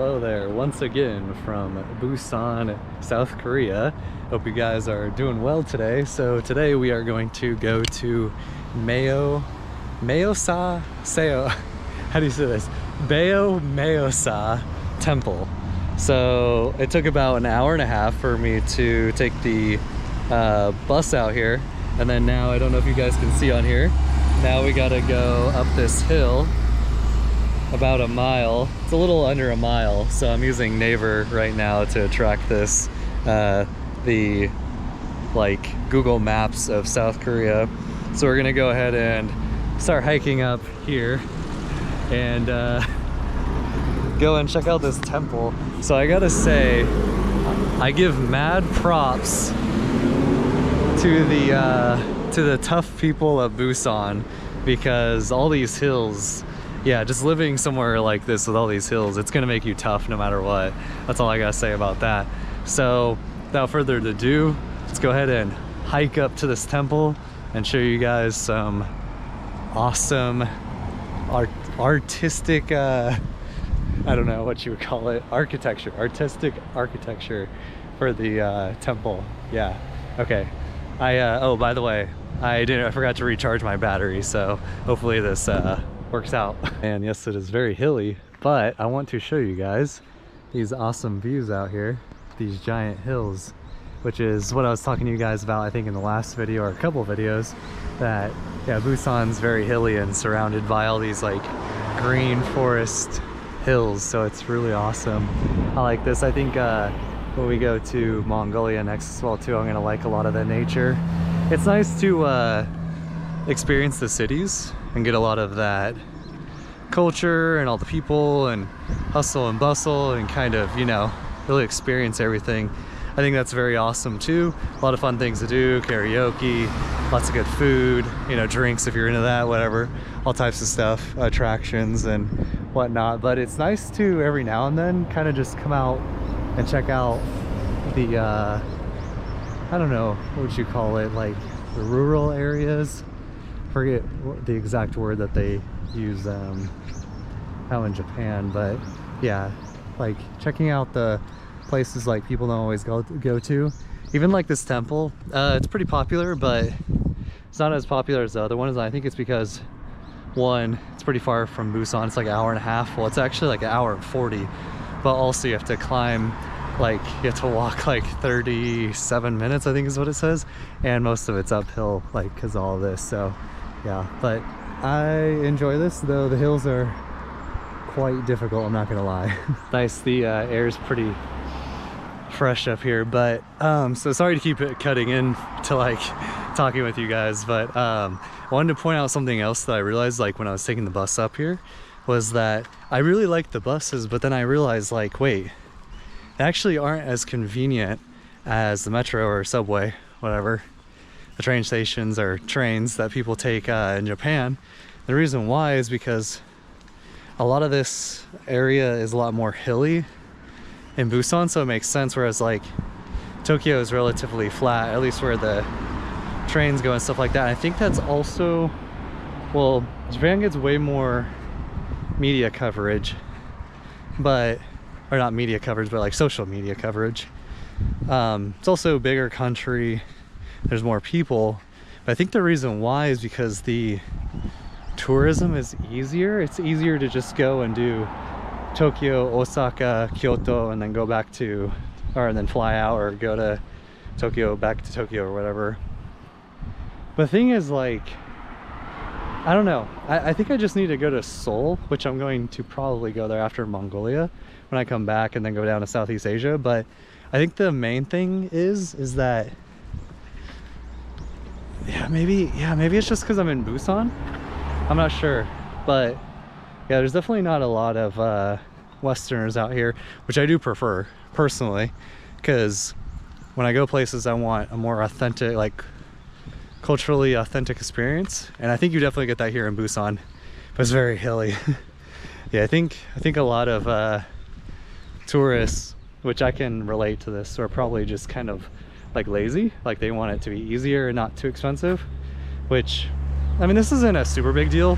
Hello there, once again from Busan, South Korea. Hope you guys are doing well today. So today we are going to go to Beomeosa how do you say this? Beomeosa Temple. So it took about an hour and a half for me to take the bus out here, and then now I don't know if you guys can see on here. Now we gotta go up this hill about a mile. It's a little under a mile, so I'm using Naver right now to track this, the Google Maps of South Korea. So we're gonna go ahead and start hiking up here and go and check out this temple. So I gotta say, I give mad props to the tough people of Busan, because all these hills, yeah, just living somewhere like this with all these hills, it's gonna make you tough no matter what. That's all I gotta say about that. So without further ado, let's go ahead and hike up to this temple and show you guys some awesome artistic, I don't know what you would call it, artistic architecture for the temple. Yeah, okay. Oh, by the way, I forgot to recharge my battery, so hopefully this works out. And yes, it is very hilly, but I want to show you guys these awesome views out here, these giant hills, which is what I was talking to you guys about, I think in the last video or a couple videos, that yeah, Busan's very hilly and surrounded by all these like green forest hills, so it's really awesome. I like this. I think when we go to Mongolia next as well too, I'm gonna like a lot of the nature. It's nice to experience the cities and get a lot of that culture and all the people and hustle and bustle and kind of, you know, really experience everything. I think that's very awesome too. A lot of fun things to do, karaoke, lots of good food, you know, drinks if you're into that, whatever, all types of stuff, attractions and whatnot. But it's nice to every now and then kind of just come out and check out the I don't know, what would you call it, like the rural areas. Forget the exact word that they use out in Japan, but yeah, like checking out the places like people don't always go to. Even like this temple, it's pretty popular, but it's not as popular as the other ones. I think it's because, one, it's pretty far from Busan. It's like an hour and a half. Well, it's actually like an hour and 40, but also you have to climb, like you have to walk like 37 minutes, I think is what it says, and most of it's uphill, like because all of this. So yeah, but I enjoy this, though the hills are quite difficult, I'm not gonna lie. Nice, the air's pretty fresh up here, but so sorry to keep it cutting in to like talking with you guys, but I wanted to point out something else that I realized like when I was taking the bus up here, was that I really like the buses, but then I realized like, wait, they actually aren't as convenient as the metro or subway, whatever, the train stations or trains that people take in Japan. The reason why is because a lot of this area is a lot more hilly in Busan, so it makes sense, whereas like Tokyo is relatively flat, at least where the trains go and stuff like that. I think that's also, well, Japan gets way more media coverage, but, or not media coverage, but like social media coverage. It's also a bigger country, there's more people, but I think the reason why is because the tourism is easier. It's easier to just go and do Tokyo, Osaka, Kyoto, and then go back to, or then fly out or go to Tokyo, back to Tokyo or whatever. But the thing is, like, I don't know, I think I just need to go to Seoul, which I'm going to probably go there after Mongolia when I come back, and then go down to Southeast Asia. But I think the main thing is that maybe it's just because I'm in Busan, I'm not sure, but yeah, there's definitely not a lot of Westerners out here, which I do prefer personally, because when I go places I want a more authentic, like culturally authentic experience, and I think you definitely get that here in Busan, but it's very hilly. Yeah, I think a lot of tourists, which I can relate to this, are probably just kind of like lazy, like they want it to be easier and not too expensive, which, I mean, this isn't a super big deal.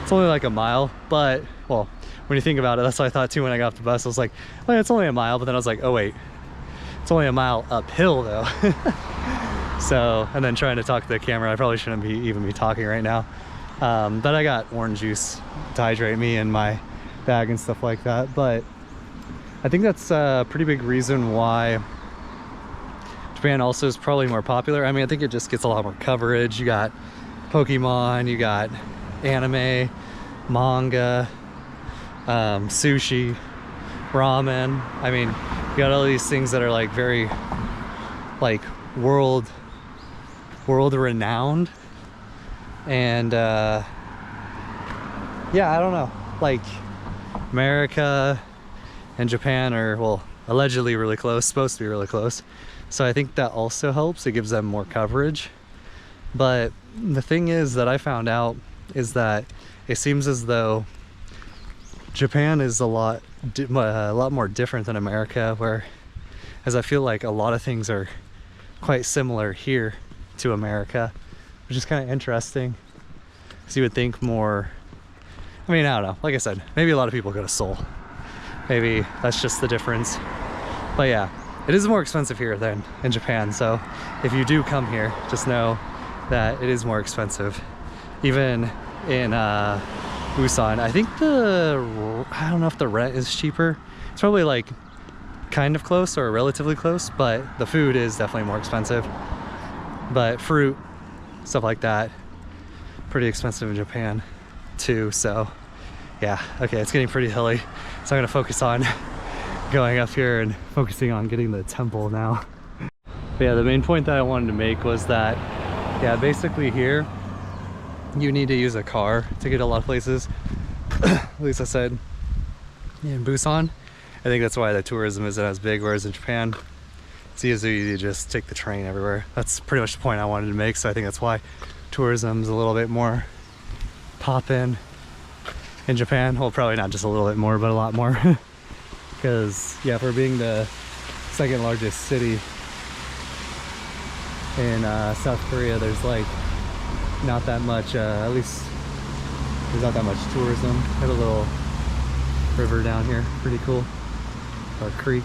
It's only like a mile, but, well, when you think about it. That's what I thought too when I got off the bus. I was like, oh, yeah, it's only a mile, but then I was like, oh wait, it's only a mile uphill though. So, and then trying to talk to the camera, I probably shouldn't even be talking right now. But I got orange juice to hydrate me in my bag and stuff like that. But I think that's a pretty big reason why Japan also is probably more popular. I mean, I think it just gets a lot more coverage. You got Pokemon, you got anime, manga, sushi, ramen. I mean, you got all these things that are like very like world renowned. And yeah, I don't know, like America and Japan are, well, allegedly really close, supposed to be really close. So I think that also helps. It gives them more coverage. But the thing is that I found out is that it seems as though Japan is a lot more different than America, whereas I feel like a lot of things are quite similar here to America, which is kind of interesting. So you would think more, I mean, I don't know, like I said, maybe a lot of people go to Seoul. Maybe that's just the difference. But yeah, it is more expensive here than in Japan. So if you do come here, just know that it is more expensive. Even in Busan, I think I don't know if the rent is cheaper. It's probably like kind of close or relatively close, but the food is definitely more expensive. But fruit, stuff like that, pretty expensive in Japan too. So yeah, okay, it's getting pretty hilly, so I'm gonna focus on going up here and focusing on getting the temple now. But yeah, the main point that I wanted to make was that, yeah, basically here you need to use a car to get a lot of places. At least I said in Busan. I think that's why the tourism isn't as big, whereas in Japan it's easy to just take the train everywhere. That's pretty much the point I wanted to make. So I think that's why tourism's a little bit more poppin' in Japan. Well, probably not just a little bit more, but a lot more. Because yeah, for being the second largest city in South Korea, there's like not that much, at least there's not that much tourism. Got a little river down here, pretty cool, or creek.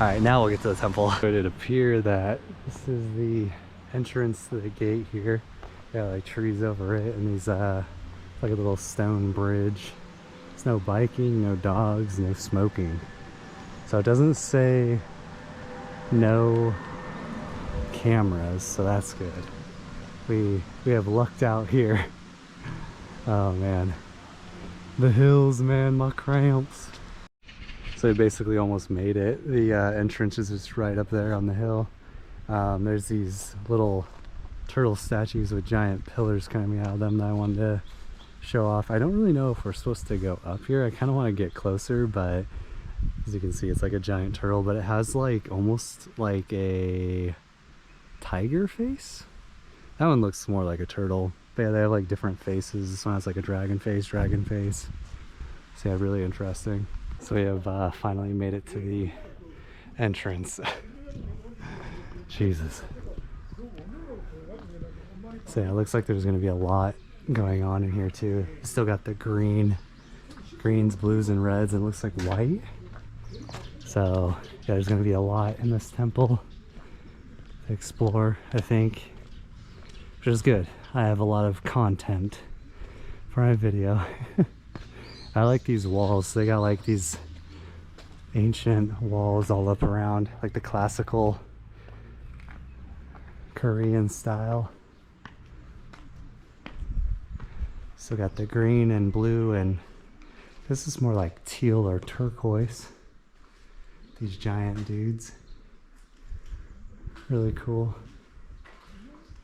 All right, now we'll get to the temple. It would appear that this is the entrance to the gate here. Got like trees over it, and these like a little stone bridge. There's no biking, no dogs, no smoking. So it doesn't say no cameras, so that's good. We have lucked out here. Oh man, the hills, man, my cramps. So we basically almost made it. The entrance is just right up there on the hill. There's these little turtle statues with giant pillars coming out of them that I wanted to show off. I don't really know if we're supposed to go up here. I kind of want to get closer, but as you can see, it's like a giant turtle, but it has like almost like a tiger face. That one looks more like a turtle. But yeah, they have like different faces. This one has like a dragon face. So yeah, really interesting. So we have finally made it to the entrance. Jesus. So yeah, it looks like there's going to be a lot going on in here too. Still got the greens, blues, and reds, and it looks like white. So yeah, there's going to be a lot in this temple to explore, I think, which is good. I have a lot of content for my video. I like these walls. They got like these ancient walls all up around, like the classical Korean style. Still got the green and blue, and this is more like teal or turquoise. These giant dudes. Really cool.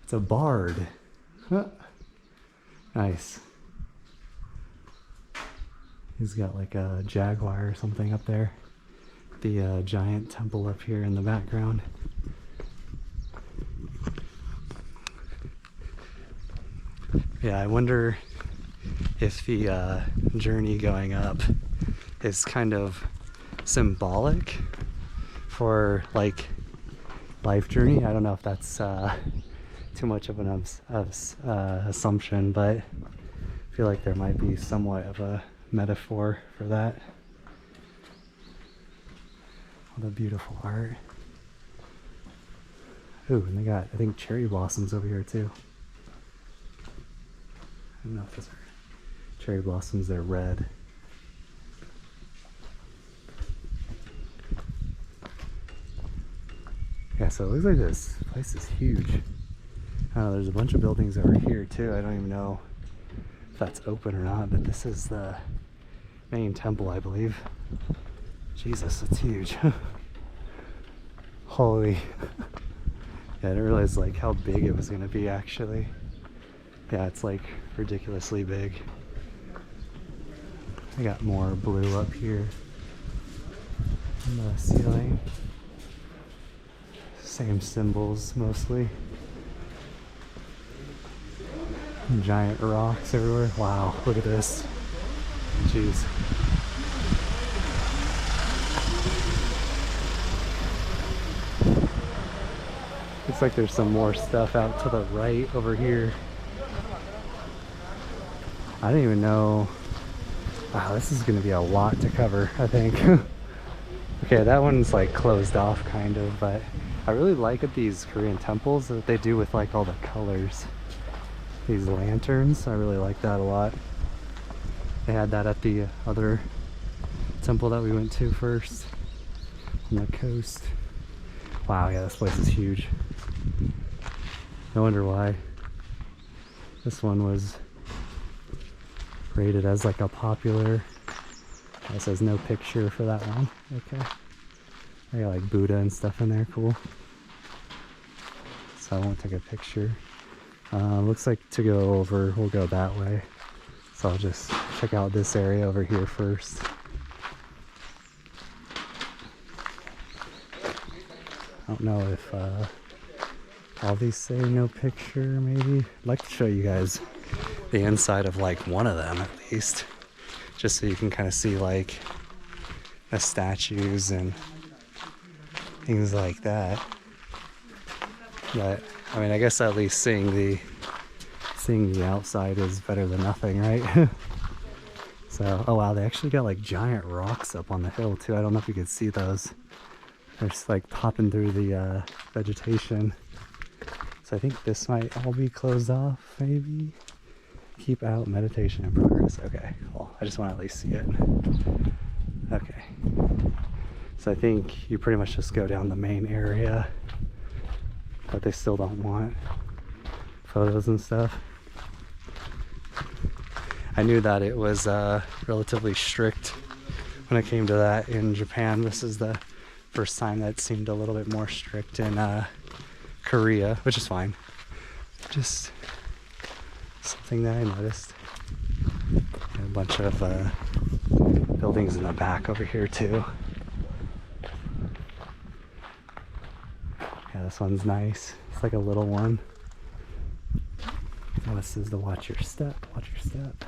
It's a bard. Huh. Nice. He's got like a jaguar or something up there. The giant temple up here in the background. Yeah, I wonder if the journey going up is kind of symbolic for like life journey. I don't know if that's too much of an assumption, but I feel like there might be somewhat of a metaphor for that. All the beautiful art. Ooh, and they got, I think, cherry blossoms over here too. I don't know if those are cherry blossoms, they're red. Yeah, so it looks like this place is huge. There's a bunch of buildings over here too. I don't even know if that's open or not, but this is the main temple, I believe. Jesus, it's huge. Holy. Yeah, I didn't realize like how big it was gonna be actually. Yeah, it's like ridiculously big. I got more blue up here on the ceiling. Same symbols mostly. Giant rocks everywhere. Wow, look at this. Jeez. Looks like there's some more stuff out to the right over here. I didn't even know. Wow, this is gonna be a lot to cover, I think. Okay, that one's like closed off kind of, but I really like at these Korean temples that they do with like all the colors. These lanterns, I really like that a lot. They had that at the other temple that we went to first on the coast. Wow, yeah, this place is huge. No wonder why this one was rated as like a popular. It says no picture for that one. Okay. I got like Buddha and stuff in there, cool. So I won't take a picture. Looks like to go over, we'll go that way. So I'll just check out this area over here first. I don't know if all these say no picture, maybe. I'd like to show you guys the inside of like one of them at least. Just so you can kind of see like the statues and things like that. But I mean, I guess at least seeing the outside is better than nothing, right? So, oh wow, they actually got like giant rocks up on the hill too. I don't know if you could see those. They're just like popping through the vegetation. So I think this might all be closed off, maybe. Keep out, meditation in progress. Okay, well, I just want to at least see it. Okay. So I think you pretty much just go down the main area, but they still don't want photos and stuff. I knew that it was relatively strict when it came to that in Japan. This is the first time that seemed a little bit more strict in Korea, which is fine. Just something that I noticed. And a bunch of buildings in the back over here too. Yeah, this one's nice. It's like a little one. Oh, this is the watch your step, watch your step.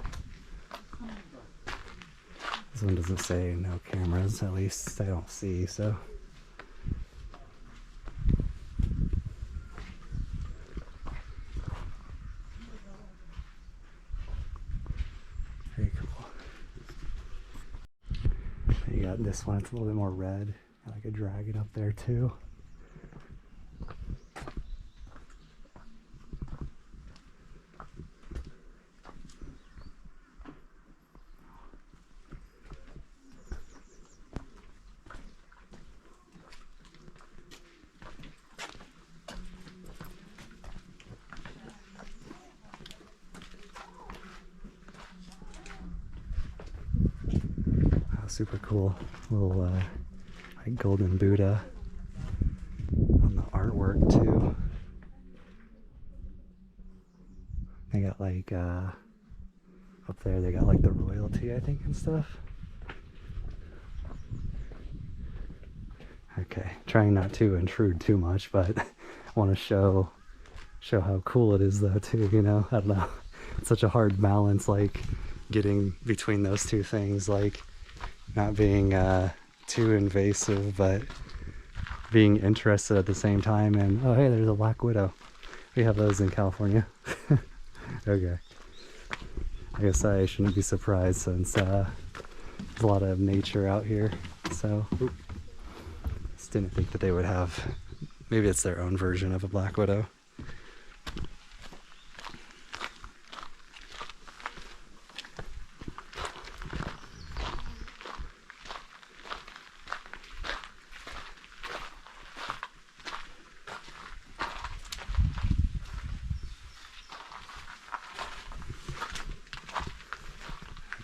This one doesn't say no cameras, at least I don't see, so. Very cool. You got this one, it's a little bit more red. Got like a dragon up there too. Super cool little like golden Buddha on the artwork too. They got like up there they got like the royalty I think and stuff. Okay, trying not to intrude too much, but I want to show how cool it is though too, you know. I don't know, it's such a hard balance, like getting between those two things, like not being too invasive, but being interested at the same time. And oh hey, there's a black widow. We have those in California. Okay. I guess I shouldn't be surprised since there's a lot of nature out here. So, just didn't think that they would have, maybe it's their own version of a black widow.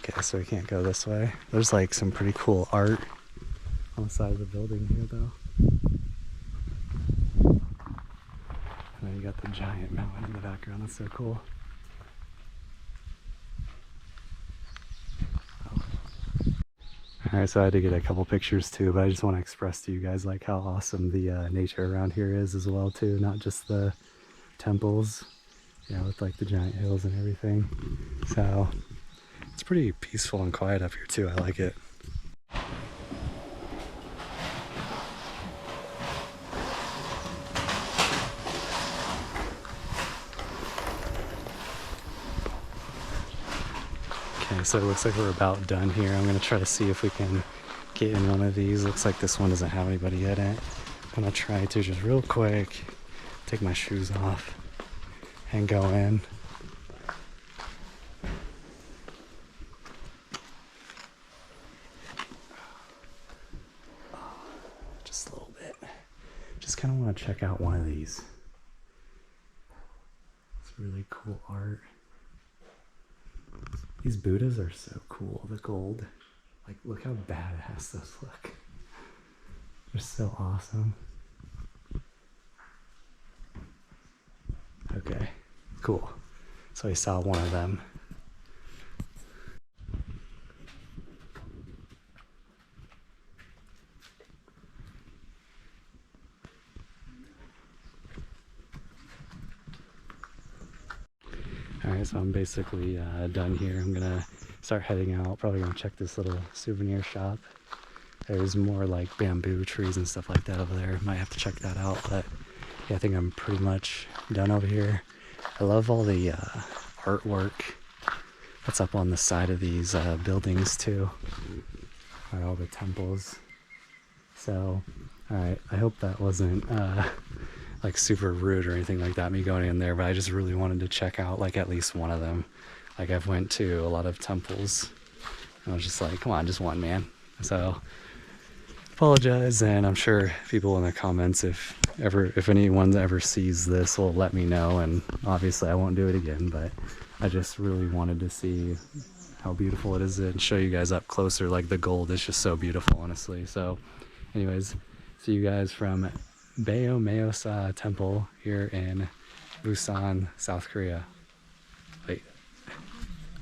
Okay, so we can't go this way. There's like some pretty cool art on the side of the building here though. And then you got the giant mountain in the background. That's so cool. Oh. Alright, so I had to get a couple pictures too, but I just want to express to you guys like how awesome the nature around here is as well too. Not just the temples, you know, with like the giant hills and everything. So it's pretty peaceful and quiet up here too. I like it. Okay, so it looks like we're about done here. I'm gonna try to see if we can get in one of these. Looks like this one doesn't have anybody in it. I'm gonna try to just real quick take my shoes off and go in. Just a little bit. Just kind of want to check out one of these. It's really cool art. These Buddhas are so cool, the gold. Like, look how badass those look. They're so awesome. Okay, cool. So I saw one of them. Alright, so I'm basically done here. I'm gonna start heading out. Probably gonna check this little souvenir shop. There's more like bamboo trees and stuff like that over there. Might have to check that out, but yeah, I think I'm pretty much done over here. I love all the artwork that's up on the side of these buildings too, or all the temples. So, alright, I hope that wasn't like super rude or anything like that, me going in there, but I just really wanted to check out like at least one of them. Like, I've went to a lot of temples and I was just like, come on, just one, man. So apologize, and I'm sure people in the comments, if anyone ever sees this, will let me know, and obviously I won't do it again, but I just really wanted to see how beautiful it is and show you guys up closer. Like, the gold is just so beautiful, honestly. So anyways, see you guys from Beomeosa Temple here in Busan, South Korea. Wait.